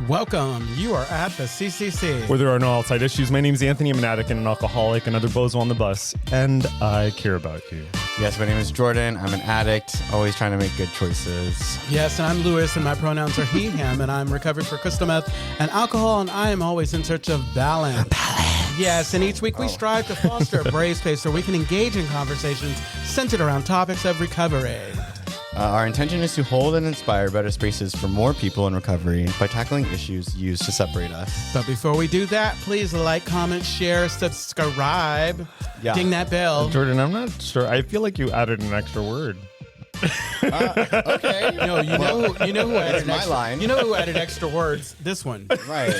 Welcome. You are at the CCC. Where there are no outside issues. My name is Anthony. I'm an addict and an alcoholic, another bozo on the bus, and I care about you. Yes, my name is Jordan. I'm an addict, always trying to make good choices. Yes, and I'm Louis, and my pronouns are he, him, and I'm recovered for crystal meth and alcohol, and I am always in search of balance. Yes, and each week we strive to foster a brave space so we can engage in conversations centered around topics of recovery. Our intention is to hold and inspire better spaces for more people in recovery by tackling issues used to separate us. But before we do that, please like, comment, share, subscribe, ding that bell. Jordan, I'm not sure. I feel like you added an extra word. Okay. No, you know who added my line. You know who added extra words? This one. Right.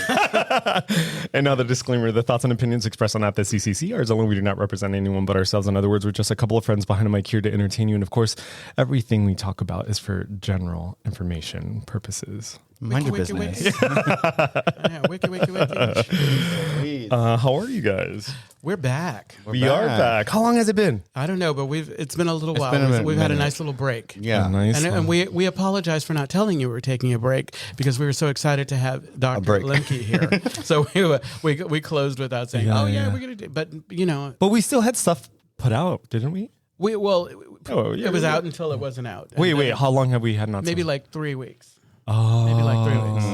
And now the disclaimer, the thoughts and opinions expressed on At the CCC are as alone. We do not represent anyone but ourselves. In other words, we're just a couple of friends behind a mic here to entertain you. And of course, everything we talk about is for general information purposes. Mind your Wiki, business. wiki. Yeah, wiki. How are you guys? We're back. We are back. How long has it been? I don't know, but it's been a little while. been a minute. We've had a nice little break. Yeah. Nice. And we apologize for not telling you we were taking a break because we were so excited to have Dr. Lemke here. So we closed without saying, we're going to do, but you know. But we still had stuff put out, didn't we? It was out until it wasn't out. And Wait. then How long have we had not? maybe seen? like 3 weeks. Oh. Maybe like 3 weeks.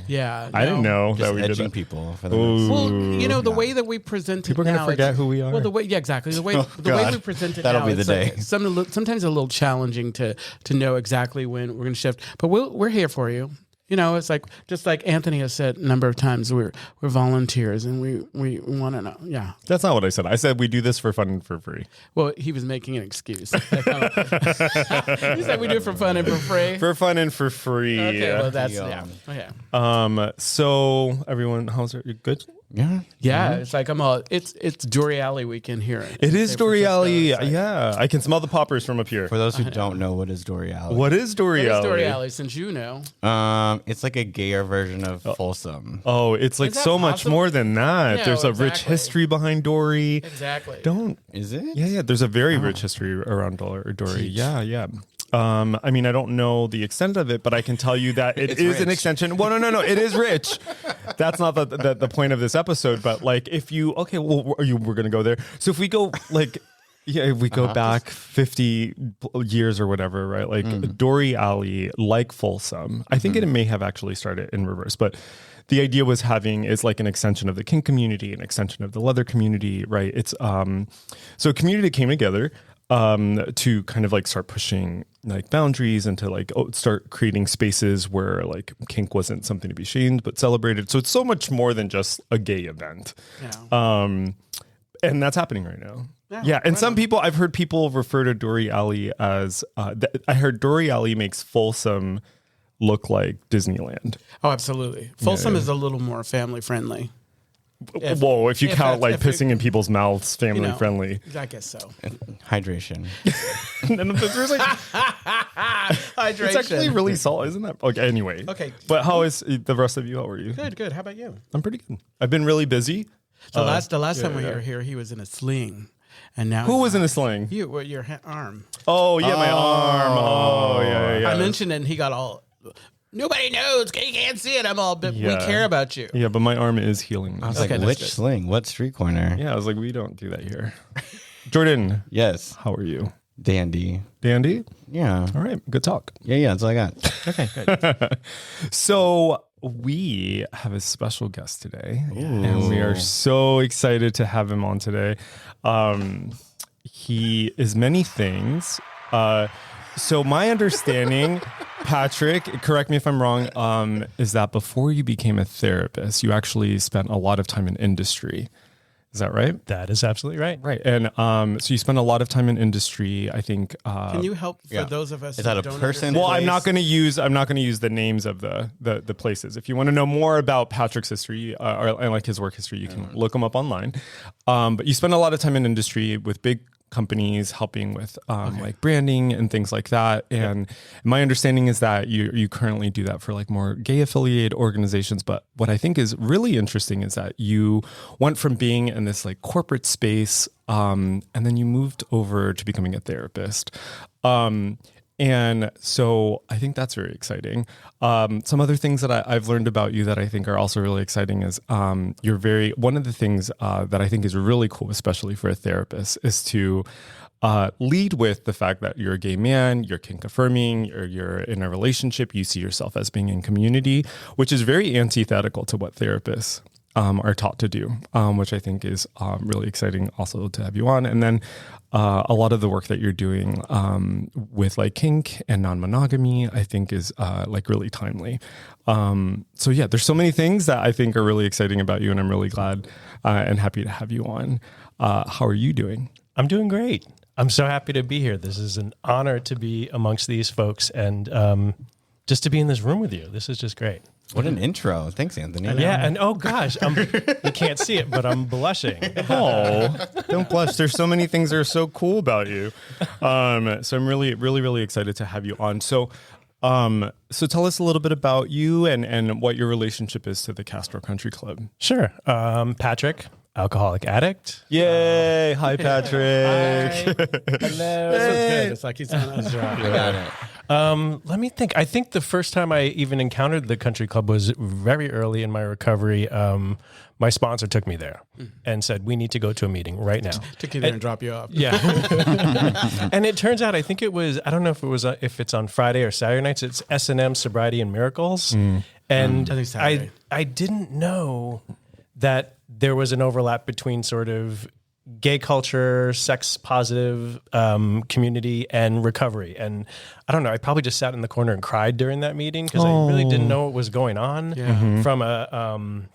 Yeah. I didn't know Just that we did edging that. people for the Well, you know, the way that we present it People are going to now, forget it's- who we are. Well, exactly. The way God. we present it That'll now, be the it's day. Sometimes a little challenging to know exactly when we're going to shift. But we're here for you. You know, it's like just like Anthony has said a number of times, we're volunteers and we want to know. Yeah. That's not what I said. I said we do this for fun and for free. Well, he was making an excuse. He said we do it for fun and for free. For fun and for free. Okay, well that's Yeah. So everyone, how's it? You good? Yeah. Yeah, it's like it's Dory Alley weekend here. It is San Dory Francisco. Alley. It's like- Yeah, I can smell the poppers from up here. For those who don't know, what is Dory Alley? What is Dory What Alley? is Dory Alley, since you know? It's like a gayer version of Folsom. Oh, it's like Is that so much possible? more than that. No, There's a rich exactly. history behind Dory. Exactly. Don't. Is it? Yeah. There's a very rich history around Dory. Teach. Yeah. I mean, I don't know the extent of it, but I can tell you that it It's is an rich. extension. Well, no, it is rich. That's not the point of this episode. But like, if you we're gonna go there. So if we go if we go back 50 years or whatever, right? Like Dory Alley, like Folsom, I think it may have actually started in reverse, but the idea was is like an extension of the kink community, an extension of the leather community, right? It's so a community came together to kind of like start pushing like boundaries and to like start creating spaces where like kink wasn't something to be shamed but celebrated. So it's so much more than just a gay event. Yeah. And that's happening right now. Yeah, And some people, I've heard people refer to Dory Alley as I heard Dory Alley makes Folsom look like Disneyland. Oh, absolutely. Folsom is a little more family friendly. If you count like if pissing in people's mouths, family friendly. I guess so. Hydration. And there's like, Hydration. it's actually really salt, isn't that? Okay, anyway. Okay. But how is the rest of you? How are you? Good. How about you? I'm pretty good. I've been really busy. The last time we were here, he was in a sling, and now Who was in a sling? you? Well, your arm. Oh, yeah, my arm. Oh, yeah. I mentioned it, and he got all. Nobody knows. You can't see it. I'm all. But Yeah. we care about you. Yeah, but my arm is healing. I was Okay, like, that's which good. sling? What street corner? Yeah, I was like, we don't do that here. Jordan, Yes. how are you? Dandy. Dandy? Yeah. All right, good talk. Yeah, that's all I got. Okay, good. So we have a special guest today, and we are so excited to have him on today. He is many things. So my understanding, Patrick, correct me if I'm wrong, is that before you became a therapist, you actually spent a lot of time in industry. Is that right? That is absolutely right. Right. And so you spend a lot of time in industry, I think. Can you help for those of us? Is that who a don't person? understand? Well, place? I'm not going to use the names of the places. If you want to know more about Patrick's history and like his work history, you can look him up online. But you spend a lot of time in industry with big companies helping with like branding and things like that. And my understanding is that you currently do that for like more gay affiliated organizations. But what I think is really interesting is that you went from being in this like corporate space and then you moved over to becoming a therapist. And so I think that's very exciting. Some other things that I've learned about you that I think are also really exciting is one of the things that I think is really cool, especially for a therapist, is to lead with the fact that you're a gay man, you're kink affirming, or you're in a relationship, you see yourself as being in community, which is very antithetical to what therapists are taught to do, which I think is really exciting also to have you on. And then a lot of the work that you're doing with like kink and non-monogamy, I think is like really timely. So yeah, there's so many things that I think are really exciting about you, and I'm really glad and happy to have you on. How are you doing? I'm doing great. I'm so happy to be here. This is an honor to be amongst these folks and just to be in this room with you. This is just great. What an intro. Thanks, Anthony. Yeah, and oh gosh, you can't see it, but I'm blushing. Oh, don't blush. There's so many things that are so cool about you. So I'm really, really, really excited to have you on. So tell us a little bit about you and what your relationship is to the Castro Country Club. Sure. Patrick, alcoholic addict. Yay. Hi, Patrick. Hi. Hello. This is good. It's like he's on us. You got it. Let me think. I think the first time I even encountered the country club was very early in my recovery. My sponsor took me there and said, we need to go to a meeting right now. Took you there and drop you off. Yeah. And it turns out, I think it was, I don't know if it's on Friday or Saturday nights, it's S&M Sobriety and Miracles. And I think Saturday. I didn't know that there was an overlap between sort of gay culture, sex positive community, and recovery. And I don't know, I probably just sat in the corner and cried during that meeting because I really didn't know what was going on from a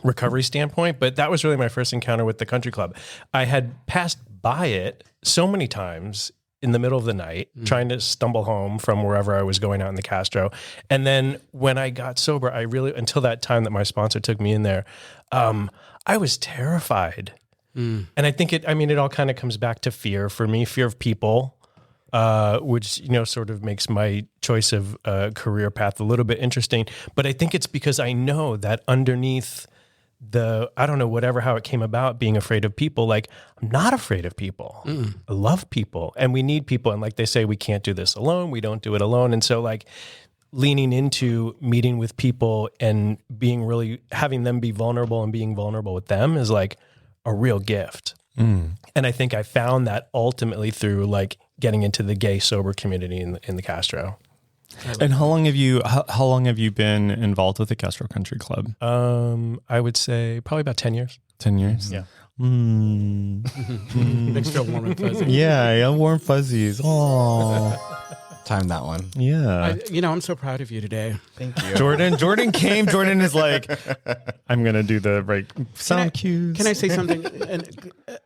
recovery standpoint. But that was really my first encounter with the country club. I had passed by it so many times in the middle of the night, trying to stumble home from wherever I was going out in the Castro. And then when I got sober, until that time that my sponsor took me in there, I was terrified. And I think it all kind of comes back to fear for me, fear of people, which, sort of makes my choice of career path a little bit interesting. But I think it's because I know that underneath I don't know, how it came about, being afraid of people, like I'm not afraid of people. I love people and we need people. And like they say, we can't do this alone. We don't do it alone. And so like leaning into meeting with people and having them be vulnerable and being vulnerable with them is like a real gift. And I think I found that ultimately through like getting into the gay sober community in the Castro. And how long have you been involved with the Castro Country Club? I would say probably about 10 years. 10 years? Yeah. Makes you feel warm and fuzzy. Yeah, warm fuzzies. Oh. Time that one. Yeah. I'm so proud of you today. Thank you. Jordan came. Jordan is like, I'm going to do the right sound cues. Can I say something?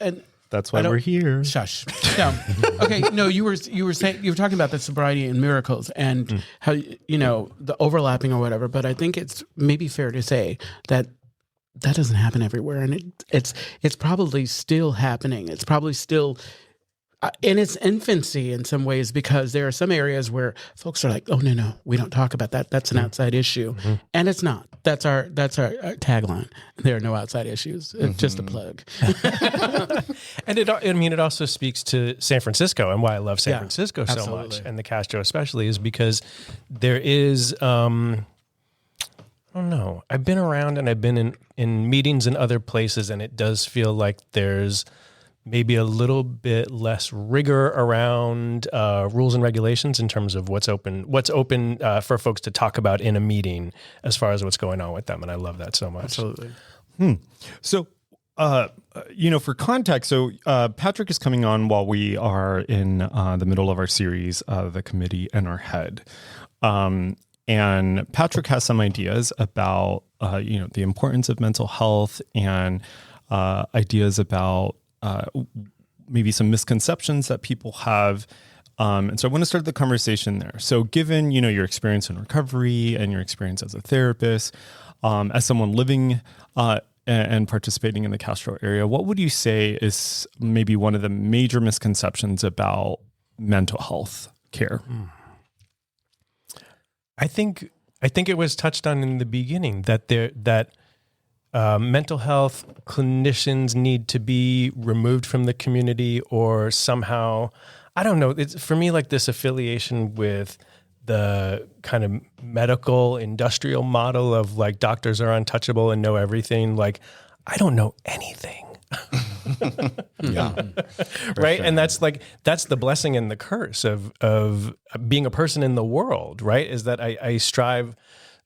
And that's why we're here. Shush. No. Okay. No, you were talking about the sobriety and miracles and how, the overlapping or whatever, but I think it's maybe fair to say that doesn't happen everywhere. And it's probably still happening. It's probably still in its infancy in some ways, because there are some areas where folks are like, oh, no, we don't talk about that. That's an outside issue. And it's not. That's our tagline. There are no outside issues. It's just a plug. And it also speaks to San Francisco, and why I love San Francisco so much, and the Castro especially, is because there is, I don't know, I've been around and I've been in meetings in other places, and it does feel like there's maybe a little bit less rigor around rules and regulations in terms of what's open for folks to talk about in a meeting as far as what's going on with them. And I love that so much. Absolutely. So, for context, Patrick is coming on while we are in the middle of our series, The Committee and Our Head. And Patrick has some ideas about, the importance of mental health and ideas about maybe some misconceptions that people have. And so I want to start the conversation there. So given, your experience in recovery and your experience as a therapist, as someone living and participating in the Castro area, what would you say is maybe one of the major misconceptions about mental health care? I think it was touched on in the beginning that mental health clinicians need to be removed from the community, or somehow I don't know. It's for me like this affiliation with the kind of medical industrial model of like doctors are untouchable and know everything. Like, I don't know anything. Yeah. Right. And that's the blessing and the curse of being a person in the world, right? Is that I strive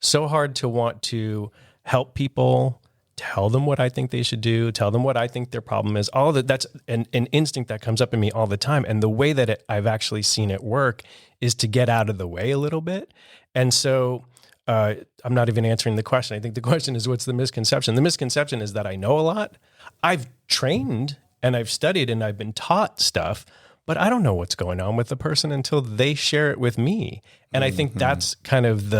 so hard to want to help people, tell them what I think they should do, tell them what I think their problem is. All of that, that's an instinct that comes up in me all the time. And the way that I've actually seen it work is to get out of the way a little bit. And so I'm not even answering the question. I think the question is, what's the misconception? The misconception is that I know a lot. I've trained and I've studied and I've been taught stuff, but I don't know what's going on with the person until they share it with me. And I think that's kind of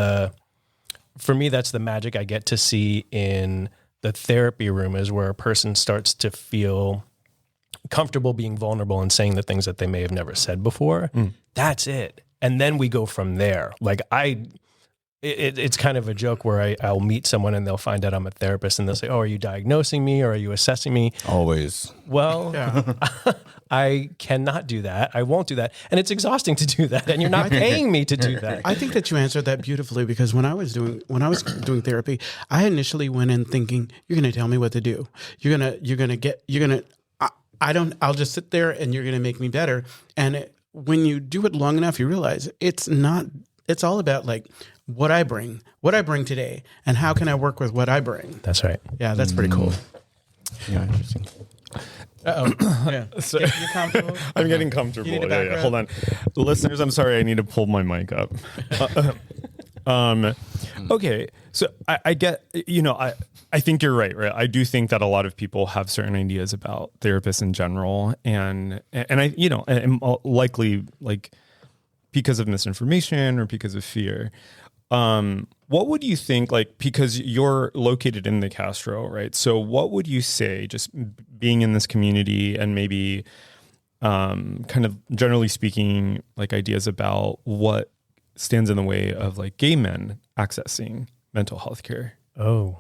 for me, that's the magic I get to see in the therapy room, is where a person starts to feel comfortable being vulnerable and saying the things that they may have never said before. That's it. And then we go from there. Like it's kind of a joke where I'll meet someone and they'll find out I'm a therapist and they'll say, "Oh, are you diagnosing me or are you assessing me?" Always. Well, I cannot do that. I won't do that. And it's exhausting to do that. And you're not paying me to do that. I think that you answered that beautifully, because when I was doing therapy, I initially went in thinking, you're going to tell me what to do. I'll just sit there and you're going to make me better. And when you do it long enough, you realize it's all about like what I bring today and how can I work with what I bring. That's right. Yeah, that's pretty cool. Yeah, interesting. Yeah. So, You comfortable? I'm getting comfortable. You need a Yeah, background? hold on. Listeners, I'm sorry. I need to pull my mic up. Okay. So I get, I think you're right? I do think that a lot of people have certain ideas about therapists in general. And I, and likely like because of misinformation or because of fear. What would you think, like, because you're located in the Castro, right? So what would you say, just being in this community and maybe kind of generally speaking, like ideas about what stands in the way of like gay men accessing mental health care? Oh.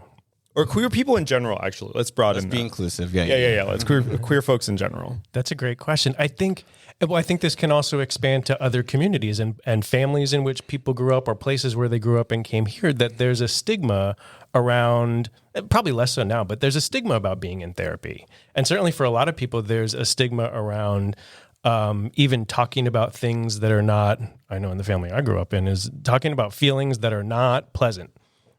Or queer people in general, actually. Let's broaden Let's be that. inclusive. Yeah. Yeah. Let's queer folks in general. That's a great question. I think this can also expand to other communities and families in which people grew up, or places where they grew up and came here, that there's a stigma around, probably less so now, but there's a stigma about being in therapy. And certainly for a lot of people, there's a stigma around even talking about things that are not, I know in the family I grew up in, is talking about feelings that are not pleasant.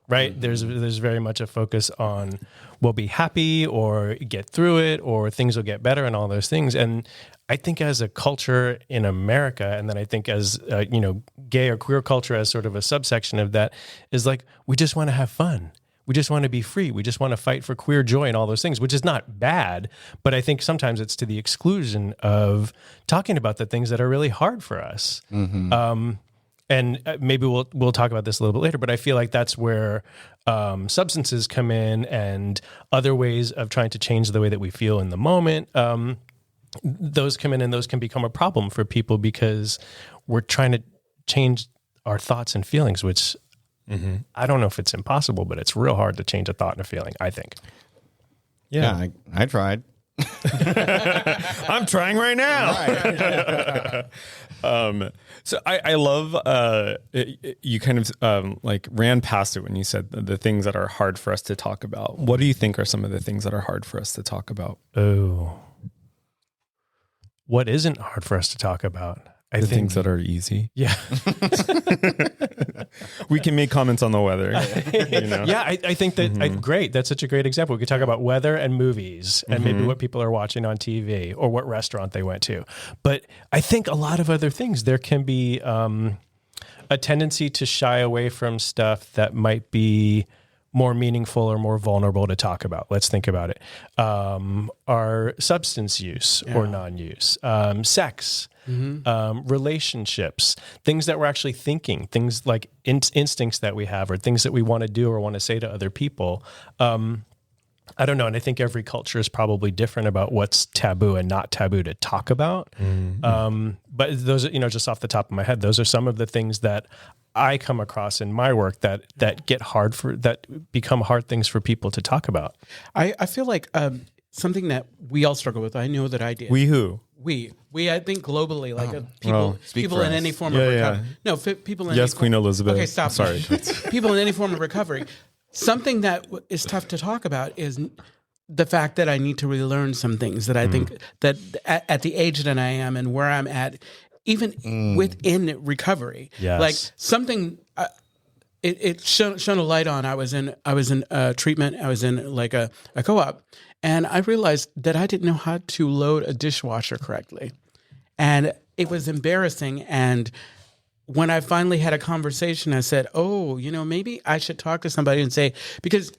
Right. Mm-hmm. There's very much a focus on we'll be happy or get through it or things will get better and all those things. And I think as a culture in America, and then I think as, gay or queer culture as sort of a subsection of that, is like, we just want to have fun. We just want to be free. We just want to fight for queer joy and all those things, which is not bad. But I think sometimes it's to the exclusion of talking about the things that are really hard for us. Mm-hmm. And maybe we'll talk about this a little bit later, but I feel like that's where substances come in and other ways of trying to change the way that we feel in the moment. Those come in and those can become a problem for people because we're trying to change our thoughts and feelings, which I don't know if it's impossible, but it's real hard to change a thought and a feeling, I think. Yeah, I tried. I'm trying right now. So I love you kind of like ran past it when you said the things that are hard for us to talk about. What do you think are some of the things that are hard for us to talk about? Oh, what isn't hard for us to talk about? I think things that are easy. Yeah. We can make comments on the weather. Yeah, I think that great. That's such a great example. We could talk about weather and movies and maybe what people are watching on TV or what restaurant they went to. But I think a lot of other things, there can be a tendency to shy away from stuff that might be more meaningful or more vulnerable to talk about. Let's think about it. Our substance use or non-use, sex, relationships, things that we're actually thinking, things like instincts that we have or things that we want to do or want to say to other people. I don't know. And I think every culture is probably different about what's taboo and not taboo to talk about. But those are, just off the top of my head, those are some of the things that I come across in my work that become hard things for people to talk about. I feel like something that we all struggle with. I know that I did. We who? We I think globally, like Well, people for in us. any form Yeah, of yeah. recovery. No, people in Yes, any Queen Elizabeth. Okay, stop. Sorry. People in any form of recovery. Something that is tough to talk about is the fact that I need to relearn some things that I think that at the age that I am and where I'm at, even within recovery, Yes. like something. It shone a light on. I was in treatment. I was in like a co-op, and I realized that I didn't know how to load a dishwasher correctly, and it was embarrassing. And when I finally had a conversation, I said, "Oh, maybe I should talk to somebody and say," because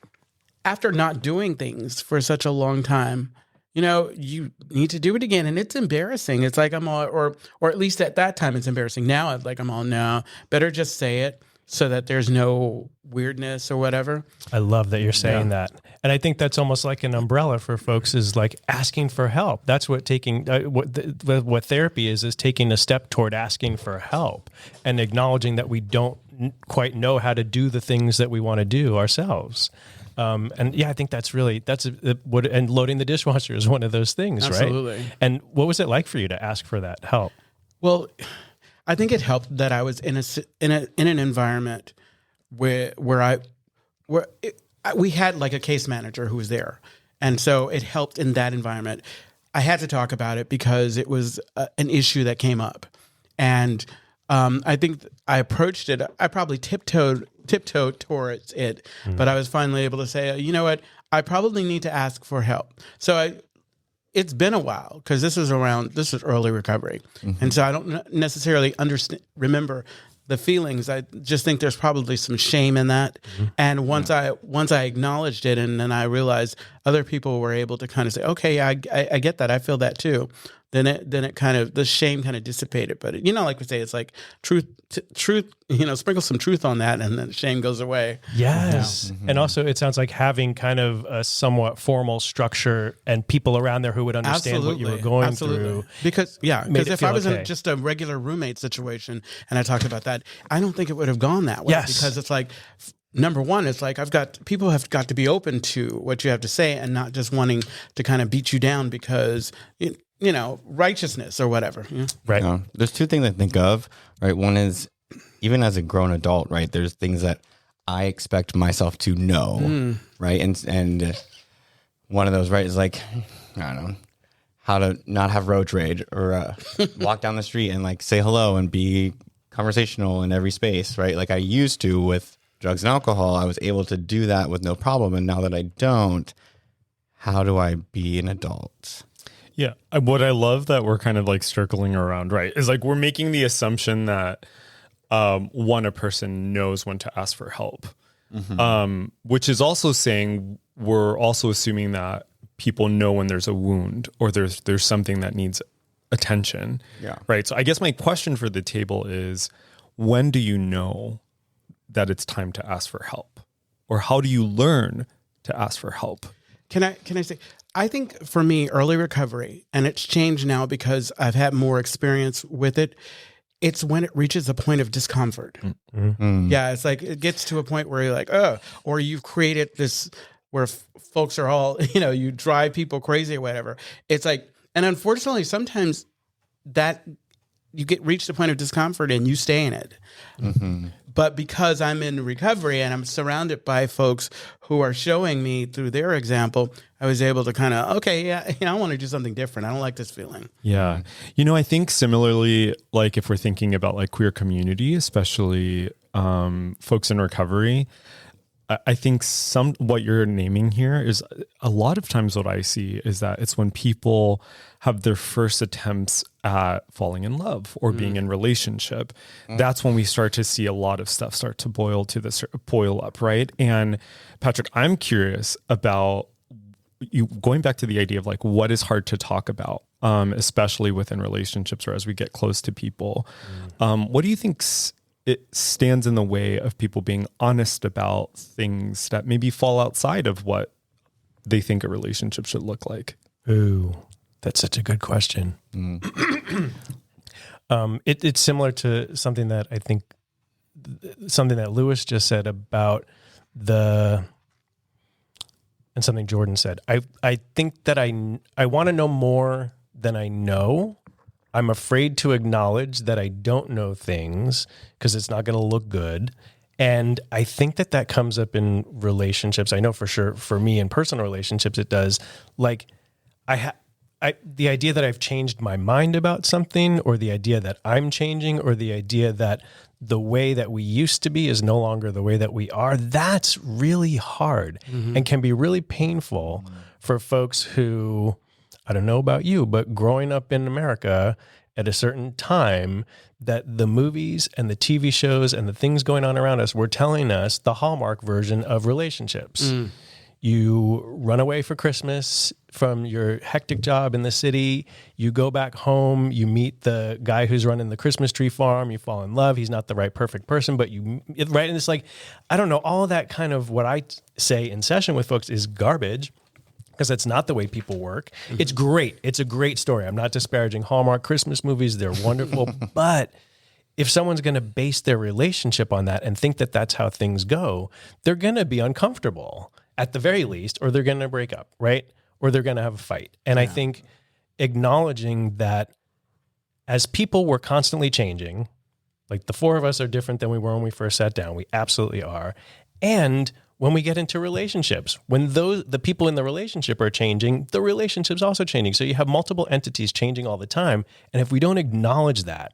after not doing things for such a long time, you need to do it again, and it's embarrassing. It's like I'm all, or at least at that time, it's embarrassing. Now, I'm all, no, better just say it, so that there's no weirdness or whatever. I love that you're saying that. And I think that's almost like an umbrella for folks, is like asking for help. That's what what therapy is taking a step toward asking for help and acknowledging that we don't quite know how to do the things that we want to do ourselves. And yeah, I think that's and loading the dishwasher is one of those things, Absolutely. right? And what was it like for you to ask for that help? Well, I think it helped that I was in an environment where we had like a case manager who was there, and so it helped in that environment. I had to talk about it because it was an issue that came up, and I think I approached it. I probably tiptoed towards it, but I was finally able to say, you know what, I probably need to ask for help. So it's been a while because this is early recovery. And so I don't necessarily remember the feelings. I just think there's probably some shame in that. And once I acknowledged it, and then I realized other people were able to kind of say, okay, I get that. I feel that too. Then it kind of, the shame kind of dissipated. But like we say, it's like truth, sprinkle some truth on that, and then the shame goes away. Yes. And also it sounds like having kind of a somewhat formal structure and people around there who would understand what you were going through. Because if I was okay. in just a regular roommate situation and I talked about that, I don't think it would have gone that way. Yes. Because it's like, number one, it's like people have got to be open to what you have to say and not just wanting to kind of beat you down because righteousness or whatever. Right. There's two things I think of, right? One is, even as a grown adult, right, there's things that I expect myself to know, right? And one of those, right, is like, I don't know, how to not have road rage or walk down the street and like say hello and be conversational in every space, right? Like I used to with drugs and alcohol. I was able to do that with no problem. And now that I don't, how do I be an adult? Yeah. What I love that we're kind of like circling around, right, is like we're making the assumption that a person knows when to ask for help, which is also saying we're also assuming that people know when there's a wound or there's something that needs attention. Yeah. Right. So I guess my question for the table is, when do you know that it's time to ask for help? Or how do you learn to ask for help? Can I say, I think for me, early recovery, and it's changed now because I've had more experience with it, it's when it reaches a point of discomfort. Yeah, it's like it gets to a point where you're like, oh, or you've created this where folks are all, you drive people crazy or whatever. It's like, and unfortunately, sometimes that you reach the point of discomfort and you stay in it. But because I'm in recovery and I'm surrounded by folks who are showing me through their example, I was able to kind of, I want to do something different. I don't like this feeling. Yeah. I think similarly, like if we're thinking about like queer community, especially folks in recovery, I think what you're naming here is a lot of times what I see is that it's when people have their first attempts at falling in love or being in relationship. That's when we start to see a lot of stuff start to boil up, right? And Patrick, I'm curious about you going back to the idea of like what is hard to talk about, especially within relationships or as we get close to people. What do you think it stands in the way of people being honest about things that maybe fall outside of what they think a relationship should look like? Ooh, that's such a good question. It's similar to something that I think, something that Lewis just said about and something Jordan said. I think that I want to know more than I know. I'm afraid to acknowledge that I don't know things because it's not going to look good. And I think that comes up in relationships. I know for sure for me in personal relationships, it does. Like the idea that I've changed my mind about something, or the idea that I'm changing, or the idea that the way that we used to be is no longer the way that we are, that's really hard and can be really painful for folks who, I don't know about you, but growing up in America at a certain time, that the movies and the TV shows and the things going on around us were telling us the Hallmark version of relationships. You run away for Christmas from your hectic job in the city. You go back home. You meet the guy who's running the Christmas tree farm. You fall in love. He's not the right perfect person, but right? And it's like, I don't know, all of that kind of what I say in session with folks is garbage, because that's not the way people work. It's great. It's a great story. I'm not disparaging Hallmark Christmas movies. They're wonderful. But if someone's going to base their relationship on that and think that that's how things go, they're going to be uncomfortable at the very least, or they're going to break up, right? Or they're going to have a fight. And I think acknowledging that as people, we're constantly changing. Like the four of us are different than we were when we first sat down. We absolutely are. And when we get into relationships, when the people in the relationship are changing, the relationship's also changing. So you have multiple entities changing all the time. And if we don't acknowledge that,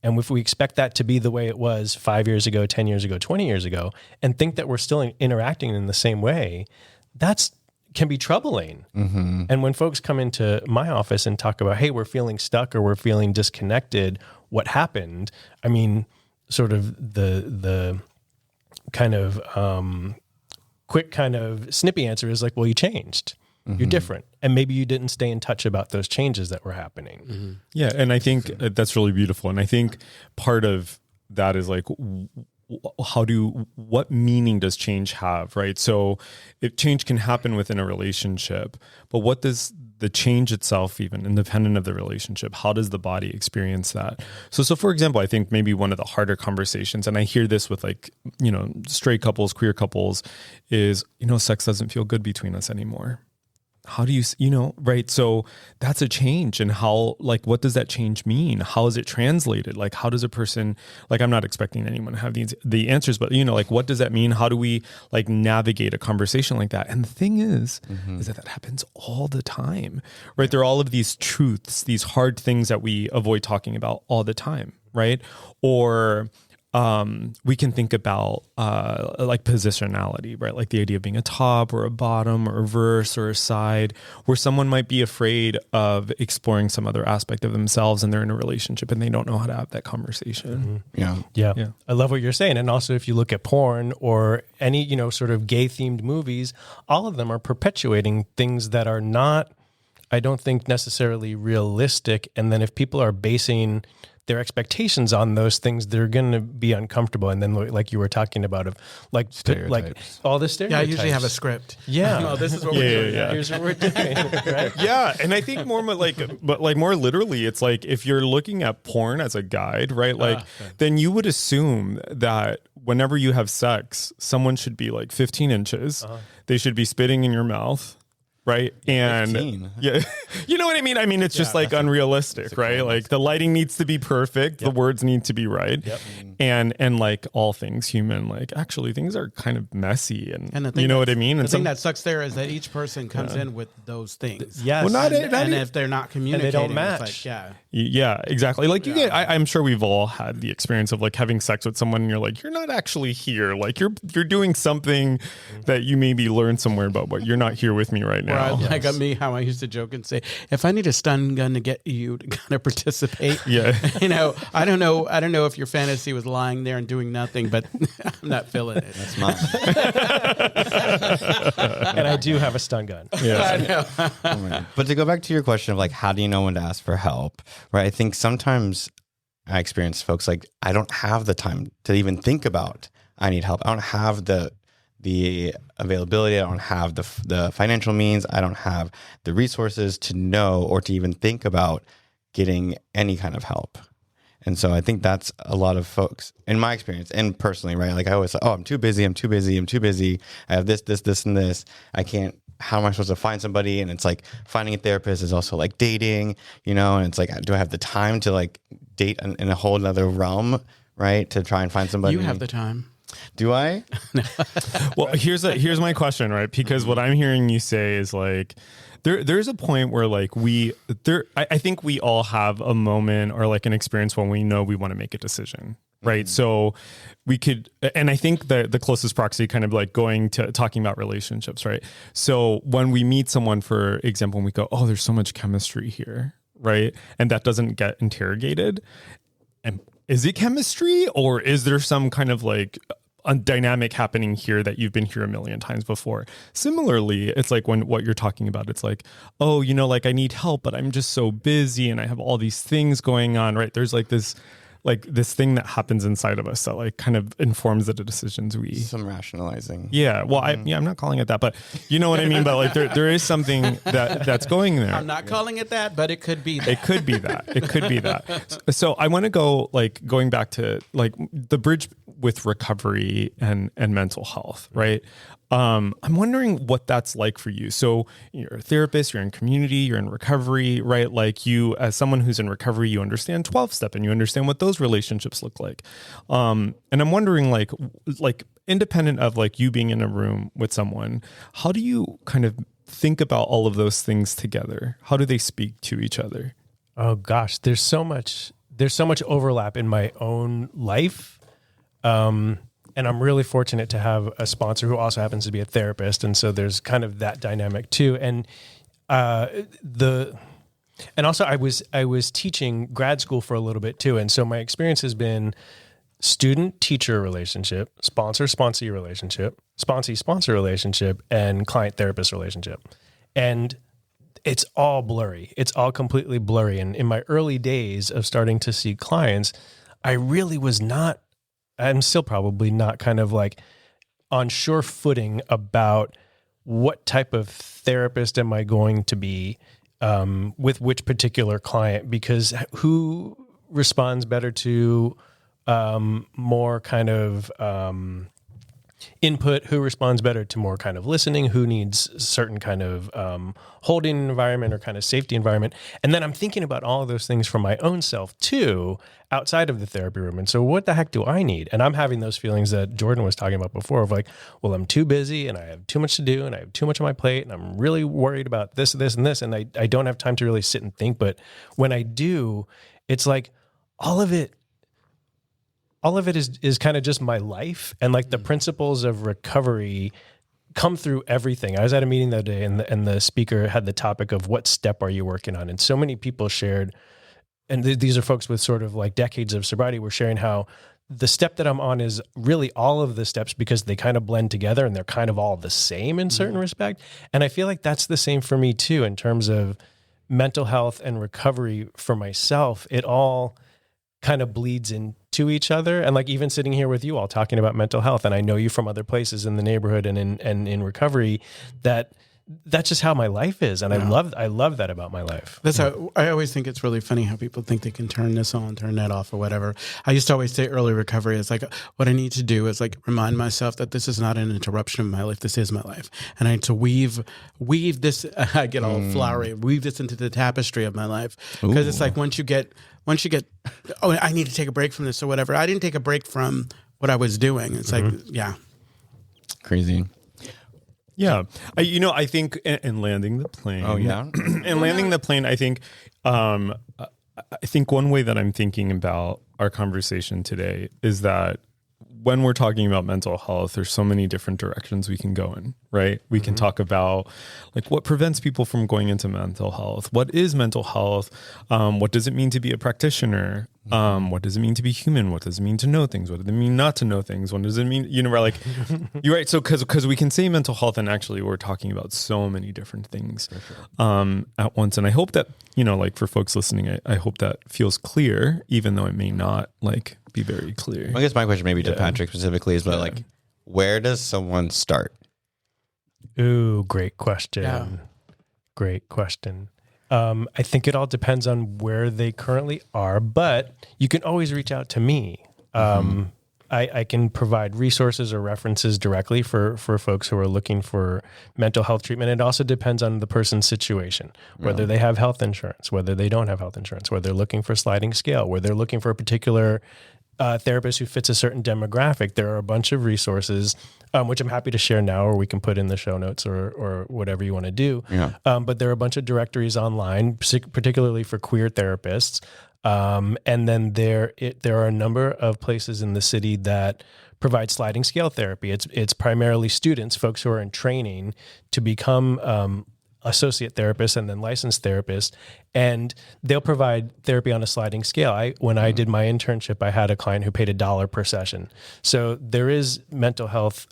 and if we expect that to be the way it was 5 years ago, 10 years ago, 20 years ago, and think that we're still interacting in the same way, that's can be troubling. And when folks come into my office and talk about, hey, we're feeling stuck or we're feeling disconnected, what happened? I mean, sort of the kind of quick kind of snippy answer is like, well, you changed. You're different. And maybe you didn't stay in touch about those changes that were happening. Yeah. And I think that's really beautiful. And I think part of that is like, what meaning does change have, right? So if change can happen within a relationship, but what does the change itself, even independent of the relationship, how does the body experience that? So for example, I think maybe one of the harder conversations, and I hear this with like, straight couples, queer couples, is, sex doesn't feel good between us anymore. How do you, right? So that's a change. And how, like, what does that change mean? How is it translated? Like, how does a person, like, I'm not expecting anyone to have the answers, but, like, what does that mean? How do we, like, navigate a conversation like that? And the thing is that happens all the time, right? There are all of these truths, these hard things that we avoid talking about all the time, right? Or we can think about like positionality, right? Like the idea of being a top or a bottom or a verse or a side, where someone might be afraid of exploring some other aspect of themselves, and they're in a relationship and they don't know how to have that conversation. Yeah. I love what you're saying. And also, if you look at porn or any, sort of gay themed movies, all of them are perpetuating things that are not, I don't think, necessarily realistic. And then if people are basing their expectations on those things, they're going to be uncomfortable. And then, like you were talking about, of like all the stereotypes. Yeah, I usually have a script. Yeah, no, this is what we're doing. Yeah. Here's what we're doing. Right? Yeah, and I think more more literally, it's like if you're looking at porn as a guide, right? Like then you would assume that whenever you have sex, someone should be like 15 inches. They should be spitting in your mouth. Right. And 15. Yeah, you know what I mean? I mean, it's just like unrealistic, right? Like the lighting needs to be perfect. The words need to be right. And like all things human, like actually things are kind of messy, and the thing you know what I mean? The and thing that sucks there is that each person comes in with those things. Yes. Well, and if they're not communicating, and they don't it's match. like, yeah, exactly. Like you get, I'm sure we've all had the experience of like having sex with someone and you're like, you're not actually here. Like you're doing something that you maybe learned somewhere about, but you're not here with me right now. Like me, how I used to joke and say, if I need a stun gun to get you to kind of participate, I don't know if your fantasy was lying there and doing nothing, but I'm not feeling it. That's mine. And I do have a stun gun. Yeah, I know. But to go back to your question of like, how do you know when to ask for help? Right. I think sometimes I experience folks like, I don't have the time to even think about I need help. I don't have the availability. I don't have the financial means. I don't have the resources to know or to even think about getting any kind of help. And so I think that's a lot of folks, in my experience and personally, right? Like I always say, oh, I'm too busy. I have this, and this. I can't, how am I supposed to find somebody? And it's like finding a therapist is also like dating, and it's like, do I have the time to like date in a whole nother realm, right? To try and find somebody. You have the time. Do I? Well, here's my question, right? Because what I'm hearing you say is like, there's a point where like I think we all have a moment or like an experience when we know we want to make a decision, right? So we could, and I think the closest proxy kind of like going to talking about relationships, right? So when we meet someone, for example, and we go, oh, there's so much chemistry here, right? And that doesn't get interrogated. And is it chemistry, or is there some kind of like a dynamic happening here that you've been here a million times before? Similarly, it's like when what you're talking about, it's like, oh, like I need help, but I'm just so busy and I have all these things going on, right? There's like this thing that happens inside of us that like kind of informs the decisions some rationalizing. Yeah. Well, I'm not calling it that, but you know what I mean? But like there is something that's going there. I'm not calling it that, but it could be that. It could be that. So I want to going back to like the bridge with recovery and mental health, right? I'm wondering what that's like for you. So you're a therapist, you're in community, you're in recovery, right? Like you, as someone who's in recovery, you understand 12-step and you understand what those relationships look like. And I'm wondering like independent of like you being in a room with someone, how do you kind of think about all of those things together? How do they speak to each other? Oh gosh, there's so much overlap in my own life. And I'm really fortunate to have a sponsor who also happens to be a therapist. And so there's kind of that dynamic too. And, also I was teaching grad school for a little bit too. And so my experience has been student-teacher relationship, sponsor-sponsee relationship, sponsee-sponsor relationship, and client-therapist relationship. And it's all blurry. It's all completely blurry. And in my early days of starting to see clients, I'm still probably not kind of like on sure footing about what type of therapist am I going to be with which particular client, because who responds better to more kind of input, who responds better to more kind of listening, who needs certain kind of holding environment or kind of safety environment. And then I'm thinking about all of those things for my own self too, outside of the therapy room. And so what the heck do I need? And I'm having those feelings that Jordan was talking about before of like, well, I'm too busy and I have too much to do and I have too much on my plate and I'm really worried about this, and this, and I don't have time to really sit and think. But when I do, it's like all of it is kind of just my life, and like the principles of recovery come through everything. I was at a meeting the other day and the speaker had the topic of what step are you working on? And so many people shared, and these are folks with sort of like decades of sobriety, were sharing how the step that I'm on is really all of the steps because they kind of blend together and they're kind of all the same in certain respect. And I feel like that's the same for me too, in terms of mental health and recovery for myself. It all kind of bleeds into each other. And like even sitting here with you all talking about mental health, and I know you from other places in the neighborhood and in recovery, that's just how my life is. And yeah. I love that about my life. That's how I always think it's really funny how people think they can turn this on, turn that off, or whatever. I used to always say early recovery is like, what I need to do is like remind myself that this is not an interruption of my life. This is my life. And I need to weave this, I get all flowery, weave this into the tapestry of my life. Because it's like once you get, oh, I need to take a break from this or whatever. I didn't take a break from what I was doing. It's like, yeah. Crazy. Yeah. I think in landing the plane. Oh, yeah. And landing the plane, I think one way that I'm thinking about our conversation today is that when we're talking about mental health, there's so many different directions we can go in, right? We can talk about like what prevents people from going into mental health. What is mental health? What does it mean to be a practitioner? What does it mean to be human? What does it mean to know things? What does it mean not to know things? What does it mean? We're like, you're right. So because we can say mental health and actually we're talking about so many different things at once. And I hope that, like for folks listening, I hope that feels clear, even though it may not like be very clear. I guess my question maybe to Patrick specifically is, but like, where does someone start? Ooh, great question. Yeah. Great question. I think it all depends on where they currently are, but you can always reach out to me. I can provide resources or references directly for folks who are looking for mental health treatment. It also depends on the person's situation, whether they have health insurance, whether they don't have health insurance, whether they're looking for sliding scale, whether they're looking for a particular therapist who fits a certain demographic. There are a bunch of resources, which I'm happy to share now, or we can put in the show notes or whatever you want to do. Yeah. But there are a bunch of directories online, particularly for queer therapists. And then there are a number of places in the city that provide sliding scale therapy. It's primarily students, folks who are in training to become associate therapists and then licensed therapists, and they'll provide therapy on a sliding scale. When I did my internship, I had a client who paid $1 per session. So there is mental health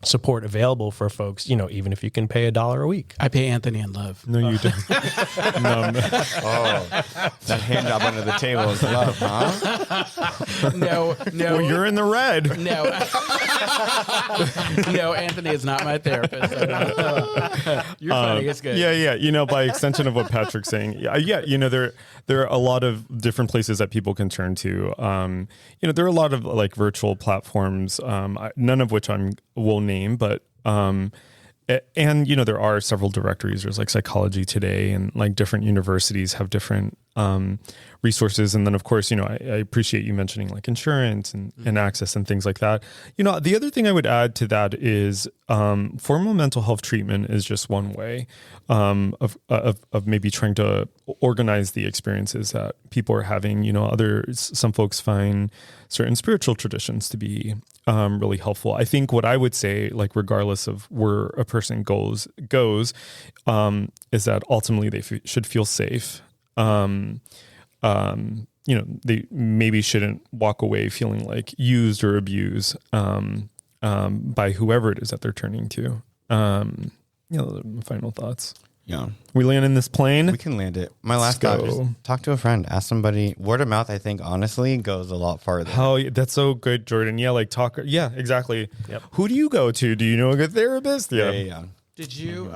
support available for folks, even if you can pay $1 a week. I pay Anthony in love. No, you don't. No. Oh, that hand job under the table is love, huh? No. Well, you're in the red. No. No, Anthony is not my therapist. You're funny. It's good. Yeah. By extension of what Patrick's saying, there are a lot of different places that people can turn to. There are a lot of like virtual platforms, none of which will name, but there are several directories. There's like Psychology Today, and like different universities have different resources. And then of course, I appreciate you mentioning like insurance and access and things like that. The other thing I would add to that is formal mental health treatment is just one way of maybe trying to organize the experiences that people are having. Some folks find certain spiritual traditions to be really helpful. I think what I would say, like regardless of where a person goes, is that ultimately they should feel safe. They maybe shouldn't walk away feeling like used or abused by whoever it is that they're turning to. Final thoughts. Yeah. We land in this plane. We can land it. My last thought is talk to a friend, ask somebody. Word of mouth, I think, honestly, goes a lot farther. Oh, that's so good, Jordan. Yeah, like talk. Yeah, exactly. Yep. Who do you go to? Do you know a good therapist? Yeah. Did you,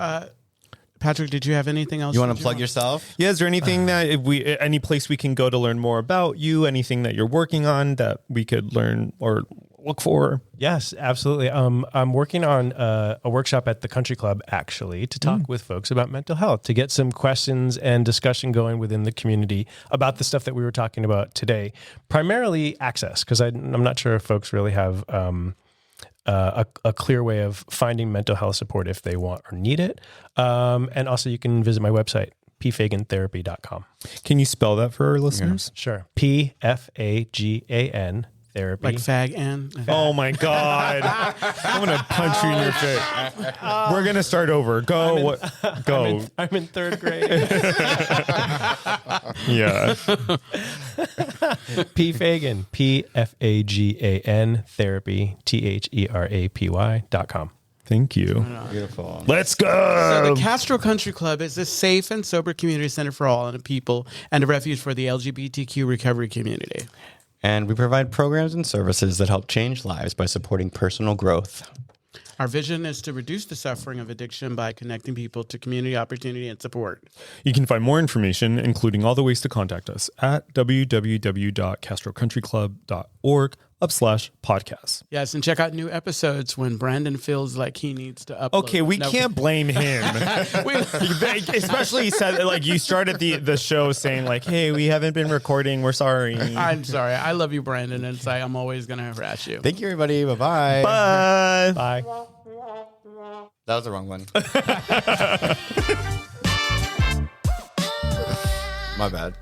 Patrick, did you have anything else? You want to plug yourself? Yeah, is there anything any place we can go to learn more about you? Anything that you're working on that we could learn or look for? Yes, absolutely. I'm working on a workshop at the Country Club, actually, to talk with folks about mental health, to get some questions and discussion going within the community about the stuff that we were talking about today. Primarily access, because I'm not sure if folks really have a clear way of finding mental health support if they want or need it. And also you can visit my website, pfagantherapy.com. Can you spell that for our listeners? Yeah, sure. PFAGAN therapy. Like Fagan. Oh my God. I'm going to punch you in your face. We're going to start over. Go. I'm in third grade. Yeah. Fagan, PFAGAN therapy, THERAPY.com. Thank you. Beautiful. Let's go. So the Castro Country Club is a safe and sober community center for all and people and a refuge for the LGBTQ recovery community. And we provide programs and services that help change lives by supporting personal growth. Our vision is to reduce the suffering of addiction by connecting people to community opportunity and support. You can find more information, including all the ways to contact us, at www.castrocountryclub.org/podcast. Yes, and check out new episodes when Brandon feels like he needs to upload. Okay, we can't blame him. Especially he said, like, you started the show saying, like, hey, we haven't been recording. We're sorry. I'm sorry. I love you, Brandon, and it's like I'm always going to harass you. Thank you, everybody. Bye-bye. Bye. Bye. That was the wrong one. My bad.